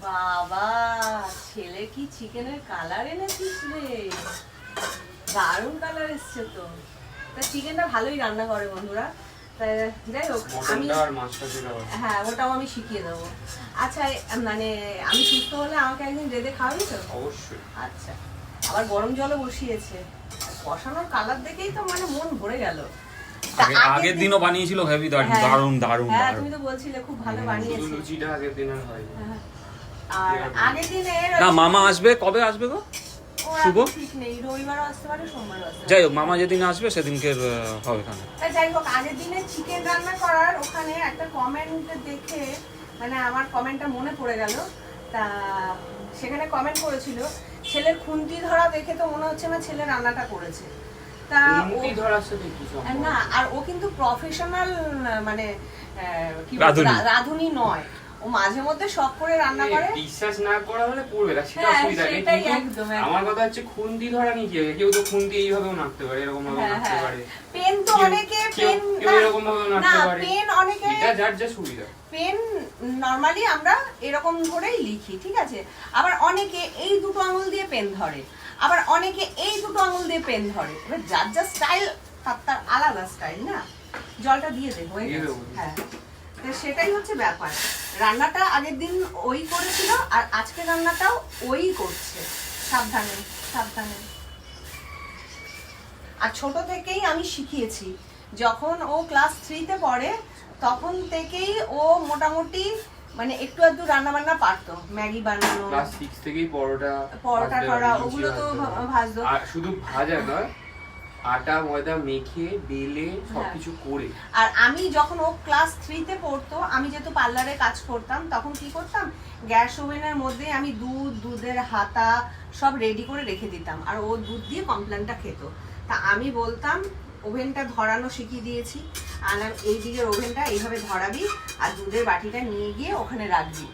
বাবা, ছেলে কি চিকেনের কালার এনেছিস রে? দারুণ কালার এসছে তো। তা চিকেনটা ভালোই রান্না করে বন্ধুরা। যাই হোক, আমি হ্যাঁ ওটাও আমি শিখিয়ে দেবো। আচ্ছা মানে আমি সুস্থ হলে আমাকে একদিন রেঁধে খাওয়াবি তো? অবশ্যই। আচ্ছা, আবার গরম জলও বসিয়েছে। কষানোর কালার দেখেই তো মানে মন ভরে গেল। আগের দিনও বানিয়েছিল হেভি দারুণ দারুণ। হ্যাঁ তুমি তো বলছিলে খুব ভালো বানিয়েছে। লুচিটা আগের দিনের হয়। আর আগের দিনে না মামা আসবে, কবে আসবে গো? শুভ ঠিক নেই, রবিবারও আসতে পারে, সোমবারও আসতে পারে। যাই হোক মামা যেদিন আসবে সেদিনকে হবে এখানে। যাই হোক, আগের দিনে চিকেন রান্না করার ওখানে একটা কমেন্ট দেখে মানে আমার কমেন্টটা মনে পড়ে গেল। তা সেখানে কমেন্ট করেছিল, ছেলের খুন্তি ধরা দেখে তো মনে হচ্ছে না ছেলে রান্নাটা করেছে। তা না, আর ও কিন্তু প্রফেশনাল মানে কি রাঁধুনি নয়, ও মাঝে মধ্যে শখ করে রান্না করে। বিশ্বাস না করা হলে পড়বে না, সেটা অসুবিধা নেই। আমার কথা হচ্ছে খুন্তি ধরা নিয়ে কি হবে? কেউ তো খুন্তি এইভাবেও নাড়তে পারে, এরকম ভাবে নাড়তে পারে। পেন তো অনেকে পেন এরকম ভাবে নাড়তে পারে। পেন অনেকে, এটা যার যা সুবিধা। পেন নরমালি আমরা এরকম ধরেই লিখি, ঠিক আছে। আবার অনেকে এই দুটো আঙুল দিয়ে পেন ধরে, আবার অনেকে এই দুটো আঙুল দিয়ে পেন ধরে। এবার যার যা স্টাইল তার আলাদা স্টাইল না। জলটা দিয়ে দেবো। হ্যাঁ, সেটাই হচ্ছে ব্যাপার। রান্নাটা আগের দিন ওই করেছিল আর আজকে রান্নাটাও ওই করছে। সাবধানে সাবধানে। আর ছোট থেকেই আমি শিখিয়েছি, যখন ও ক্লাস 3-তে পড়ে তখন থেকেই ও মোটামুটি মানে একটু আধটু রান্না বান্না পারতো। ম্যাগি বানানো, ক্লাস 6 থেকেই পরোটা করা, ওগুলো তো ভাজতো। আর শুধু ভাজা নয়, আটা ময়দা মেখে বেলে সবকিছু করে। আর আমি যখন ও ক্লাস 3-তে পড়তো, আমি যেহেতু পার্লারে কাজ করতাম, তখন কি করতাম, গ্যাস ওভেনের মধ্যে আমি দুধের হাতা সব রেডি করে রেখে দিতাম, আর ও দুধ দিয়ে কমপ্লেনটা খেত। তা আমি বলতাম ওভেনটা ধরানো শিখিয়ে দিয়েছি, আর এই দিকের ওভেনটা এইভাবে ধরাবি আর দুধের বাটিটা নিয়ে গিয়ে ওখানে রাখবি,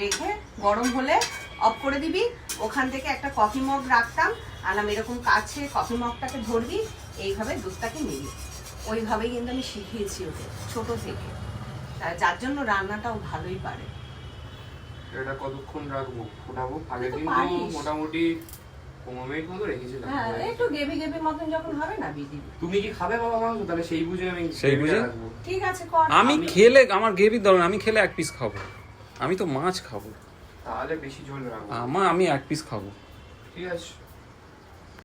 রেখে গরম হলে অফ করে দিবি। ওখান থেকে একটা কফি মগ রাখতাম, আলাম এরকম কাছে কফি মগটাকে ধরবি, এইভাবে দুধটাকে নিবি। ওইভাবেই কিন্তু আমি শিখিয়েছি ওকে ছোট থেকে, যার জন্য রান্নাটাও ভালোই পারে। এটা কতক্ষণ রাখবো? ফোটাবো আগের দিন তো মোটামুটি 15 মিনিট মতো রেখেছিলাম। হ্যাঁ, একটু গেভি গেভি মতন যখন হবে না দিবি। তুমি কি খাবে বাবা মাংস? তাহলে সেই বুঝে আমি রাখবো। ঠিক আছে কর। আমি খেলে আমার গেভির দরকার, আমি খেলে এক পিস খাবো। আমি তো মাছ খাবো, তাহলে বেশি ঝোল রাখবো। আমি এক পিস খাবো। ঠিক আছে।